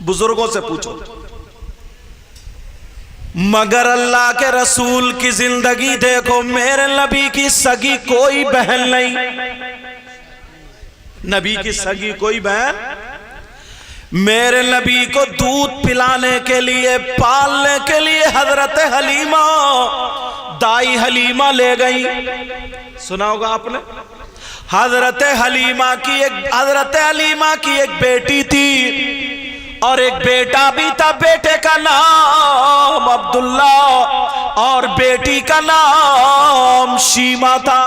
बुजुर्गों से पूछो। मगर अल्लाह के रसूल की जिंदगी देखो, मेरे नबी की सगी कोई बहन नहीं, नबी की सगी कोई बहन। मेरे नबी को दूध पिलाने के लिए, पालने के लिए हजरत हलीमा, दाई हलीमा ले गई। सुना होगा आपने, हजरत हलीमा की एक बेटी थी और एक बेटा भी था। बेटे का नाम अब्दुल्ला और बेटी का नाम शीमा था।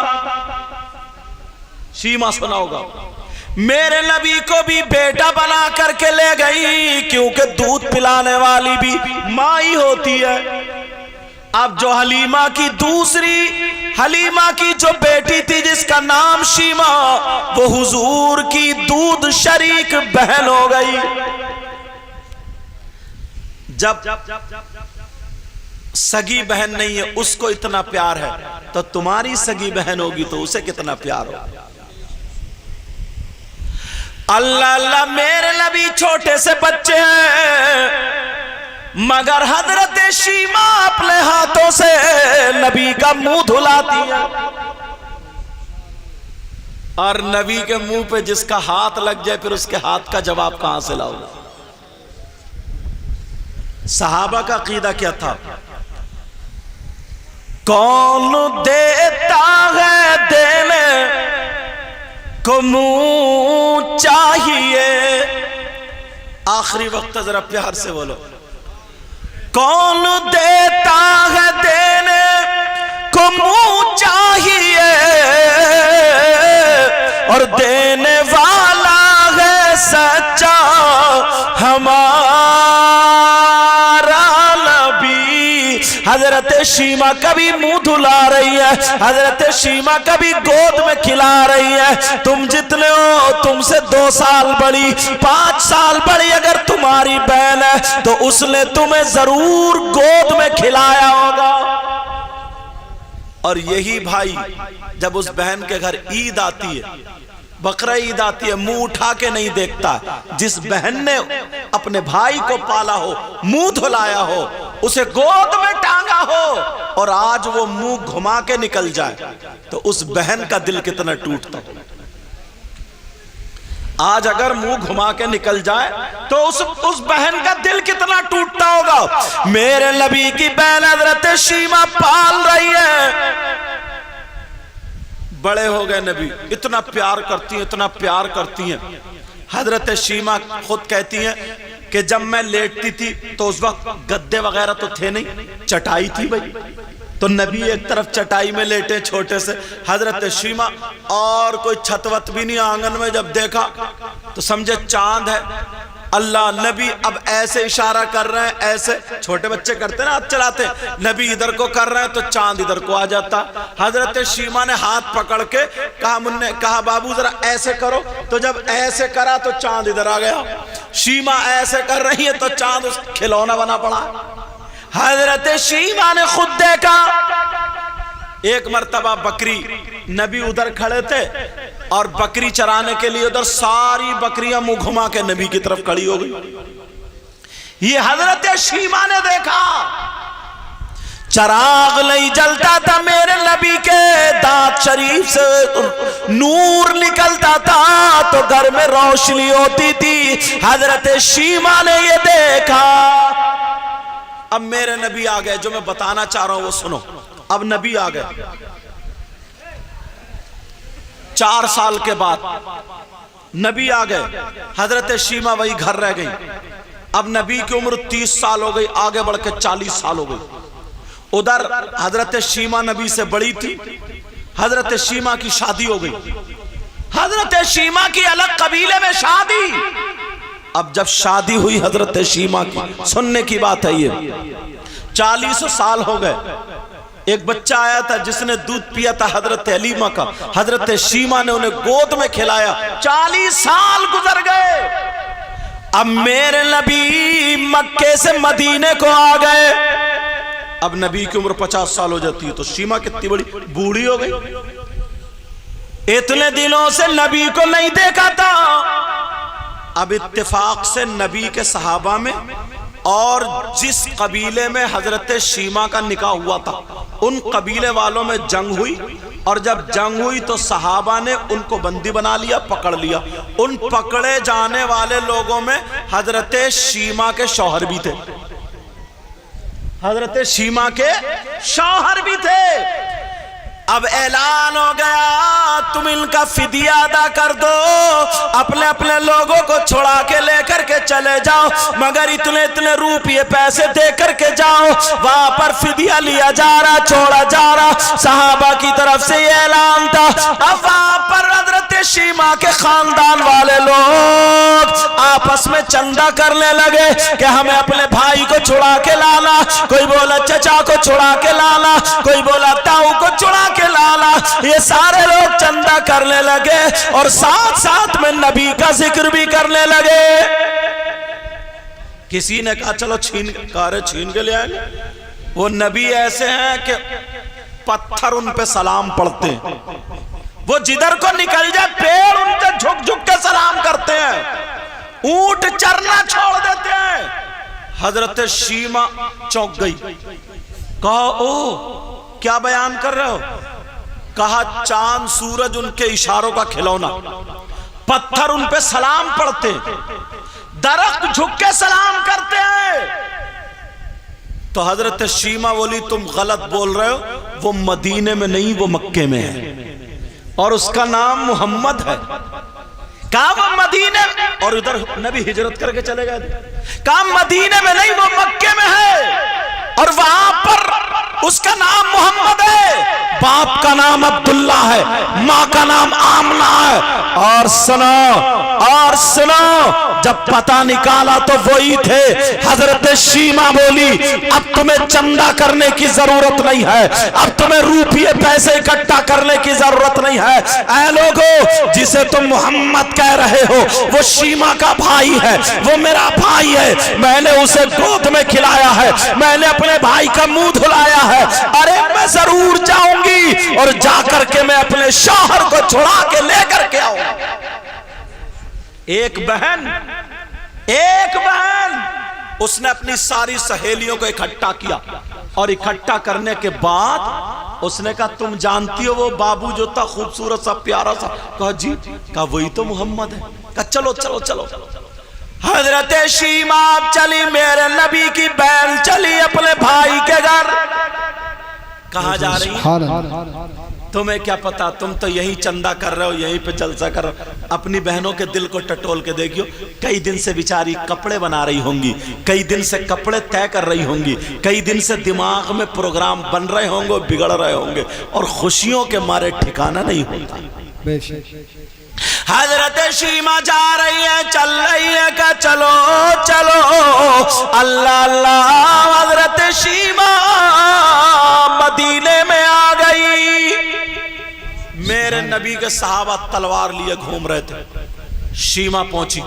शीमा सुना होगा। मेरे नबी को भी बेटा बना करके ले गई, क्योंकि दूध पिलाने वाली भी माँ ही होती है। अब जो हलीमा की जो बेटी थी जिसका नाम शीमा, वो हुजूर की दूध शरीक बहन हो गई। जब सगी बहन नहीं है उसको इतना प्यार है, तो तुम्हारी सगी बहन होगी तो उसे कितना प्यार होगा। अल्लाह अल्लाह, मेरे नबी छोटे से बच्चे हैं, मगर हजरत शीमा अपने हाथों से नबी का मुंह धुलाती है। और नबी के मुंह पे जिसका हाथ लग जाए फिर उसके हाथ का जवाब कहां से लाओगे। सहाबा का अकीदा क्या था? कौन देता है देने को मुंह चाहिए। आखिरी वक्त जरा प्यार से बोलो। कौन देता है देने को मुंह चाहिए, और देने वाला है सच्चा हमारा नबी। हजरत शीमा कभी मुंह धुला रही है, हजरत शीमा कभी गोद में खिला रही है। तुम जितने हो, तुमसे 2 साल बड़ी, 5 साल बड़ी अगर तुम्हारी बहन है तो उसने तुम्हें जरूर गोद में खिलाया होगा। और यही भाई जब उस बहन के घर ईद आती है, बकरा ईद आती है, मुंह उठा के नहीं देखता। जिस बहन ने अपने भाई को पाला हो, मुंह धुलाया हो, उसे गोद में टांगा हो, और आज वो मुंह घुमा के निकल जाए तो उस बहन का दिल कितना टूटता हो। आज अगर मुंह घुमा के निकल जाए तो उस बहन का दिल कितना टूटता होगा। मेरे नबी की बहन हजरत शीमा पाल रही है। बड़े हो गए नबी, इतना प्यार करती हैं, इतना प्यार करती हैं। हजरत शीमा खुद कहती हैं कि जब मैं लेटती थी तो उस वक्त गद्दे वगैरह तो थे नहीं, चटाई थी भाई। तो नबी एक तरफ चटाई में लेटे छोटे से, हजरत शीमा, और कोई छतवत भी नहीं आंगन में। जब देखा तो समझे चांद है। अल्लाह, नबी अब ऐसे इशारा कर रहे हैं, ऐसे छोटे बच्चे करते ना, हाथ चलाते। नबी इधर को कर रहे हैं तो चांद इधर को आ जाता। हजरत शीमा ने हाथ पकड़ के कहा बाबू जरा ऐसे करो, तो जब ऐसे करा तो चांद इधर आ गया। शीमा ऐसे कर रही है तो चांद उस खिलौना बना पड़ा। हजरत शीमा ने खुद देखा। एक मर्तबा बकरी, नबी उधर खड़े थे और बकरी चराने के लिए उधर सारी बकरियां मुंह घुमा के नबी की तरफ खड़ी हो गई। ये हजरत शीमा ने देखा। चराग नहीं जलता था मेरे नबी के दांत शरीफ से, नूर निकलता था तो घर में रोशनी होती थी। हजरत शीमा ने ये देखा। अब मेरे नबी आ गए, जो मैं बताना चाह रहा हूं वो सुनो। अब नबी आ गए 4 साल के बाद, नबी आ गए। हजरत शीमा वही घर रह गई। अब नबी की उम्र 30 साल हो गई, आगे बढ़ के 40 साल हो गई। उधर हजरत शीमा नबी से बड़ी थी। हजरत शीमा की शादी हो गई। हजरत शीमा की अलग कबीले में शादी। अब जब शादी हुई हजरत शीमा की, सुनने की बात है ये, 40 साल हो गए। एक बच्चा आया था जिसने दूध पिया था हजरत हलीमा का। हजरत शीमा ने उन्हें गोद में खिलाया। 40 साल गुजर गए। अब मेरे नबी मक्के से मदीने को आ गए। अब नबी की उम्र 50 साल हो जाती है, तो शीमा कितनी बड़ी बूढ़ी हो गई। इतने दिनों से नबी को नहीं देखा था। अब इत्तेफाक से नबी के सहाबा में और जिस कबीले में हजरत शीमा का निकाह हुआ था उन कबीले वालों में जंग हुई, और जब जंग हुई तो सहाबा ने उनको बंदी बना लिया, पकड़ लिया। उन पकड़े जाने वाले लोगों में हजरत शीमा के शौहर भी थे, हजरत शीमा के शौहर भी थे। अब ऐलान हो गया तुम इनका फिदिया अदा कर दो, अपने अपने लोगों को छुड़ा के लेकर के चले जाओ, मगर इतने इतने रुपये पैसे दे करके जाओ। वहां पर फिदिया लिया जा रहा, छोड़ा जा रहा, सहाबा की तरफ से ये ऐलान था। अब वहां पर हजरत शीमा के खानदान वाले लोग आपस में चंदा करने लगे कि हमें अपने भाई को छुड़ा के लाना, कोई बोला चचा को छुड़ा के लाना, कोई बोला ताऊ को छुड़ा के लाना। ये सारे लोग चंदा करने लगे और साथ साथ में नबी का जिक्र भी करने लगे। किसी ने कहा चलो छीन के ले आएंगे। वो नबी ऐसे हैं कि पत्थर उन पे सलाम पढ़ते हैं, वो जिधर को निकल जाए पेड़ उन पे झुक झुक के सलाम करते हैं, ऊंट चरना छोड़ देते हैं। हजरत शीमा चौंक गई, कहा ओ क्या बयान कर रहे हो? कहा चांद सूरज उनके इशारों का खिलौना, पत्थर उन पे सलाम पढ़ते, दरख्त झुक के सलाम करते हैं। तो हजरत शीमा बोली तुम गलत बोल रहे हो, वो मदीने में नहीं वो मक्के में है और उसका नाम मोहम्मद है। कहा वो मदीने में, और इधर नबी हिजरत करके चले गए थे। कहा मदीने में नहीं वो मक्के में है और वहां पर उसका नाम मोहम्मद है, बाप का नाम अब्दुल्ला है, माँ का नाम आमना है। और सुनो जब पता निकाला तो वही थे। हजरत शीमा बोली अब तुम्हें चंदा करने की जरूरत नहीं है, अब तुम्हें रुपये पैसे इकट्ठा करने की जरूरत नहीं है। ऐ लोगो, जिसे तुम मोहम्मद कह रहे हो वो शीमा का भाई है, वो मेरा भाई है, मैंने उसे गोद में खिलाया है, मैंने अपने भाई का मुंह धुलाया है। अरे मैं जरूर जाऊंगी और जाकर के मैं अपने शौहर को छुड़ा के लेकर के आऊंगा। एक बहन उसने अपनी सारी सहेलियों को इकट्ठा किया और इकट्ठा करने के बाद उसने कहा तुम जानती हो वो बाबू जो था खूबसूरत सा प्यारा सा? कहा जी। कहा वही तो मोहम्मद है। कहा चलो चलो चलो। हजरत शीमा चली, मेरे नबी की बहन चली अपने भाई के घर। कहा जा रही है? तुम्हें क्या पता, तुम तो यही चंदा कर रहे हो, यहीं पे जलसा कर रहे हो। अपनी बहनों के दिल को टटोल के देखियो, कई दिन से बेचारी कपड़े बना रही होंगी, कई दिन से कपड़े तय कर रही होंगी, कई दिन से दिमाग में प्रोग्राम बन रहे होंगे, बिगड़ रहे होंगे और खुशियों के मारे ठिकाना नहीं होता। हजरत शीमा जा रही है, चल रही है, का चलो चलो अल्लाह अल्लाह। हजरत शीमा मदीने में आ गई। मेरे नबी के सहाबा तलवार लिए घूम रहे थे। शीमा पहुंची,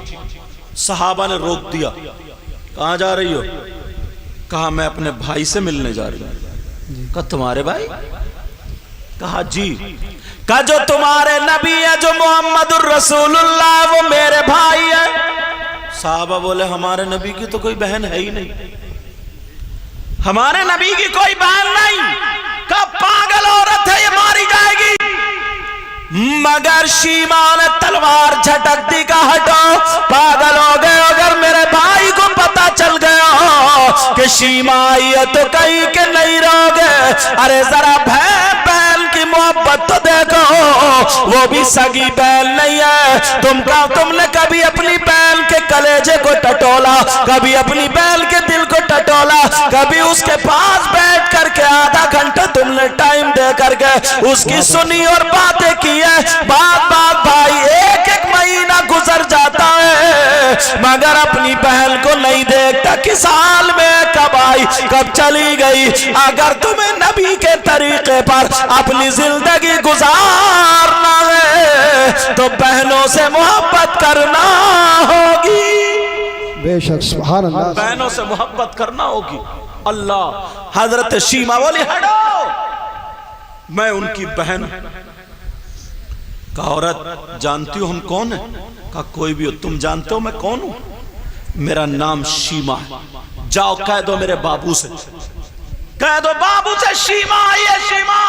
सहाबा ने रोक दिया। कहां जा रही हो? कहा मैं अपने भाई से मिलने जा रही हूं। कहा तुम्हारे भाई? कहा जी। कहा जो तुम्हारे नबी है, जो मोहम्मदुर रसूलुल्लाह, वो मेरे भाई है। साहबा बोले हमारे नबी की तो कोई बहन है ही नहीं, हमारे नबी की कोई बहन नहीं। कहा पागल औरत है, ये मारी जाएगी। मगर शीमा ने तलवार झटक दी। का हटो, पागल हो गए अगर मेरे भाई को पता चल गया कि शीमा आई है तो कहीं के नहीं रहोगे। अरे जरा बहन की मोहब्बत तो देखो, वो भी सगी बहन नहीं है। तुमने कभी अपनी बहन के कलेजे को टटोला, कभी अपनी बहन के दिल को टटोला, कभी उसके पास बैठ करके आधा घंटा तुमने टाइम दे करके उसकी सुनी और बातें की है। बात भाई एक महीना गुजर जाता है मगर अपनी बहन को नहीं देखता कि साल में कब आई कब चली गई। अगर तुम्हें नबी के तरीके पर अपनी जिंदगी गुजारना है तो बहनों से मोहब्बत करना होगी। बेशक सुभान अल्लाह, बहनों से मोहब्बत करना होगी। अल्लाह। हजरत शीमा बोली हटो, मैं उनकी बहन। कहा औरत जानती हो हम कौन है? कहा कोई भी हो, तुम जानते हो मैं कौन हूं? मेरा नाम शीमा है। जाओ कह दो मेरे बाबू से, कह दो बाबू से शीमा आई है, शीमा।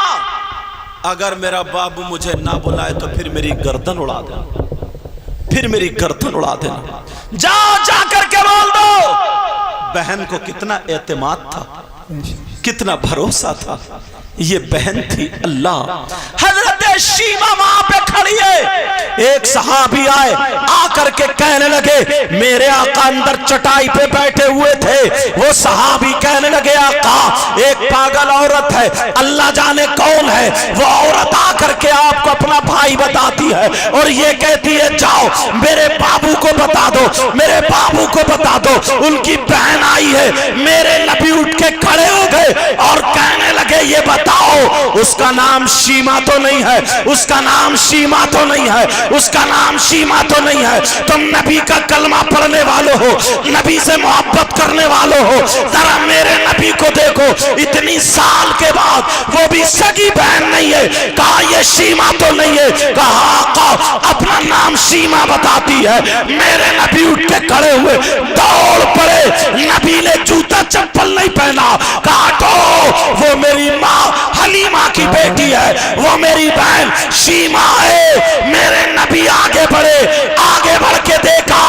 अगर मेरा बाबू मुझे ना बुलाए तो फिर मेरी गर्दन उड़ा देना, फिर मेरी गर्दन उड़ा देना। जाओ जाकर के बोल दो। बहन को कितना एतमाद था, कितना भरोसा था। ये बहन थी अल्लाह। हजरत शीमा वहां पे खड़ी है। एक सहाबी आए, आकर के कहने लगे, मेरे आका अंदर चटाई पे बैठे हुए थे। वो सहाबी कहने लगे, आका एक पागल औरत है, अल्लाह जाने कौन है। वो औरत आकर के आपको अपना भाई बताती है और ये कहती है जाओ मेरे बाबू को बता दो, मेरे बाबू को बता दो उनकी बहन आई है। मेरे नबी उठ के खड़े हो गए और कहने लगे, ये बताओ उसका नाम शीमा तो नहीं है, उसका नाम शीमा तो नहीं है, उसका नाम शीमा तो नहीं है। तुम नबी का कलमा पढ़ने वालों हो, नबी से मोहब्बत करने वालों हो, जरा मेरे नबी को देखो, इतनी साल के बाद वो भी सगी बहन नहीं है। कहा ये शीमा तो नहीं है। कहा आका अपना नाम शीमा बताती है। मेरे नबी उठ के खड़े हुए, दौड़ पड़े। नबी ने जूता चप्पल नहीं पहना, कहा तो वो मेरी माँ हलीमा की बेटी है, वो मेरी बहन शीमा है। मेरे नबी आगे बढ़े, आगे बढ़ के देखा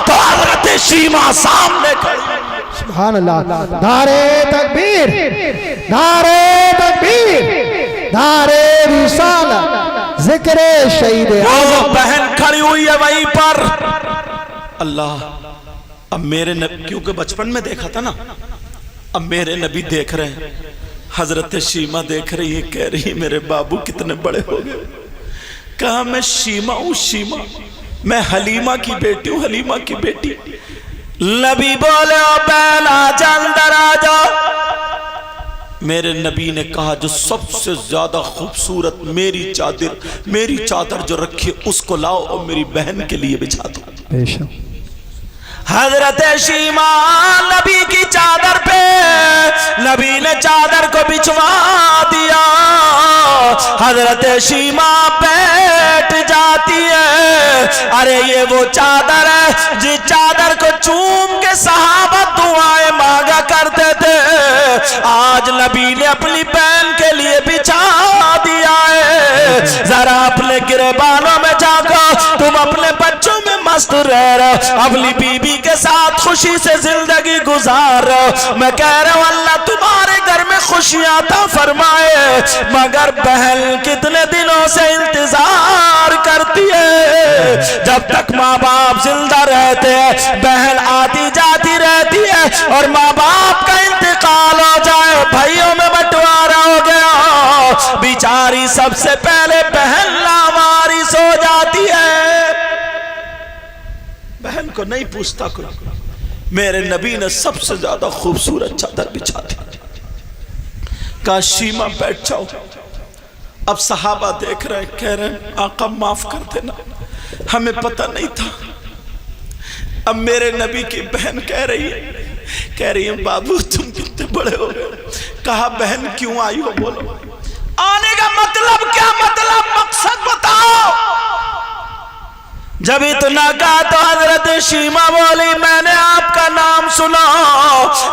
तो हजरत शीमा सामने खड़ी। सुभान अल्लाह। नारे तकबीर, नारे तकबीर, नारे रिसालत, जिक्र शहीद। वो बहन खड़ी हुई है वहीं पर। अल्लाह, अब मेरे नबी, क्योंकि बचपन में देखा था ना, अब मेरे नबी देख रहे हैं। हजरत शीमा देख रही है, कह रही है मेरे बाबू कितने बड़े हो गए। कहा मैं शीमा हूं, शीमा, मैं हलीमा की बेटी हूं, हलीमा की बेटी। नबी बोले ओ बहन आजा, अंदर आ जाओ। मेरे नबी ने कहा जो सबसे ज्यादा खूबसूरत मेरी चादर जो रखी उसको लाओ और मेरी बहन के लिए बिछा दो। बेशक हजरत शीमा नबी की चादर पे, नबी ने चादर को बिछवा दिया। हजरत शीमा बैठ जाती है। अरे ये वो चादर है जिस चादर को चूम के सहाबा दुआएं मांगा करते थे, आज नबी ने अपनी बहन के लिए बिछा दिया है। जरा अपने गिरबानों में जाकर तुम अपने बच्चों में मस्त रह रहे, अपनी बीबी के साथ खुशी से जिंदगी गुजार रहे। मैं कह रहा हूं अल्लाह तुम्हारे घर में खुशियां था फरमाए, मगर बहन कितने दिनों से इंतजार करती है। जब तक माँ बाप जिंदा रहते हैं बहन आती जाती रहती है, और माँ बाप का इंतकाल हो जाए, भाइयों में बंटवारा हो गया, बेचारी सबसे पहले बहन लावारिस हो जाती है। बहन को नहीं पूछता कोई। मेरे नबी ने सबसे ज्यादा खूबसूरत चादर बिछा दी। कहा शीमा बैठ जाओ। अब सहाबा देख रहे हैं, कह रहे हैं आका माफ कर देना, हमें पता नहीं था। अब मेरे नबी की बहन कह रही है बाबू तुम कितने बड़े हो गए। कहा बहन क्यों आई हो, बोलो आने का मतलब क्या, मतलब मकसद बताओ। जब इतना कहा तो हजरत शीमा बोली मैंने आपका नाम सुना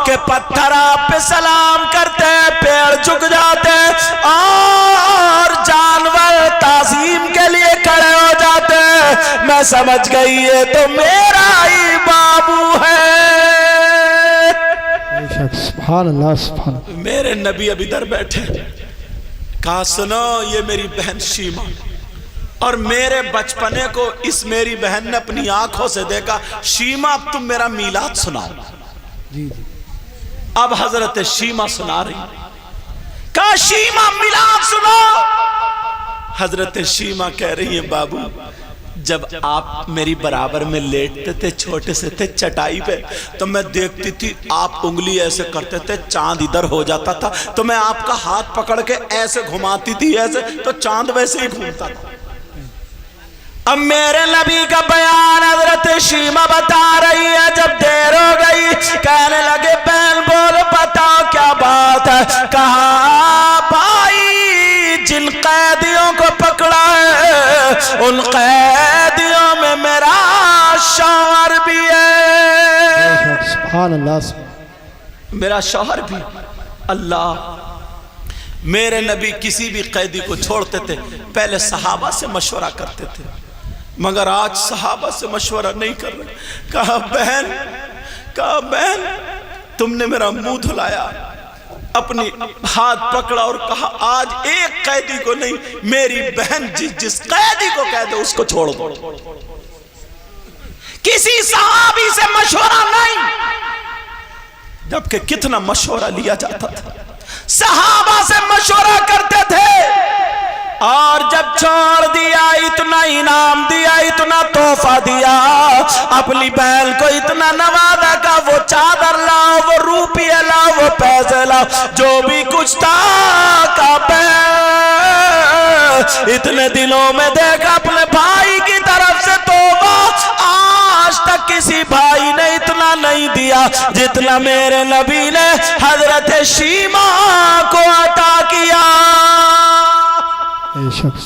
कि पत्थर आप पे सलाम करते हैं, पेड़ झुक जाते हैं और जानवर ताजीम के लिए खड़े हो जाते हैं। मैं समझ गई ये तो मेरा ही बाबू है। सुभान अल्लाह, सुभान अल्लाह। मेरे नबी अब इधर बैठे, कहा सुनो ये मेरी बहन शीमा, और मेरे बचपने को इस मेरी बहन ने अपनी आंखों से देखा। शीमा अब तुम मेरा मीलाद सुनाओ। जी जी। अब हजरत शीमा सुना रही, कहा शीमा मिलाद सुनो। हजरत शीमा कह रही है बाबू जब आप मेरी बराबर में लेटते थे, छोटे से थे चटाई पे, तो मैं देखती थी आप उंगली ऐसे करते थे, चांद इधर हो जाता था, तो मैं आपका हाथ पकड़ के ऐसे घुमाती थी ऐसे, तो चांद वैसे ही घूमता था। अब मेरे नबी का बयान हजरत शीमा बता रही है। जब देर हो गई कहने लगे बहन बोलो बताओ क्या बात है। कहा भाई जिन कैदियों को पकड़ा है उन कैदियों में मेरा सुभान अल्लाह। मेरा शौहर भी, अल्लाह, मेरे नबी किसी भी कैदी को छोड़ते थे पहले सहाबा से मशवरा करते थे, मगर आज सहाबा से मशवरा नहीं कर रहे। कहा बहन तुमने मेरा मुंह धुलाया, अपनी हाथ पकड़ा और कहा आज एक कैदी को नहीं, मेरी बहन जिस कैदी को कह दो उसको छोड़ दो। किसी सहाबी से मशवरा नहीं, जबकि कितना मशवरा लिया जाता था, सहाबा से मशवरा करते थे। और जब छोड़ दिया, इतना इनाम दिया, इतना तोहफा दिया, अपनी बहन को इतना नवाजा का, वो चादर लाओ, वो रुपये लाओ, वो पैसे लाओ, जो भी कुछ था का इतने दिनों में देखा अपने भाई की तरफ से तोहफा आज तक किसी भाई ने इतना नहीं दिया जितना मेरे नबी ने हजरत शीमा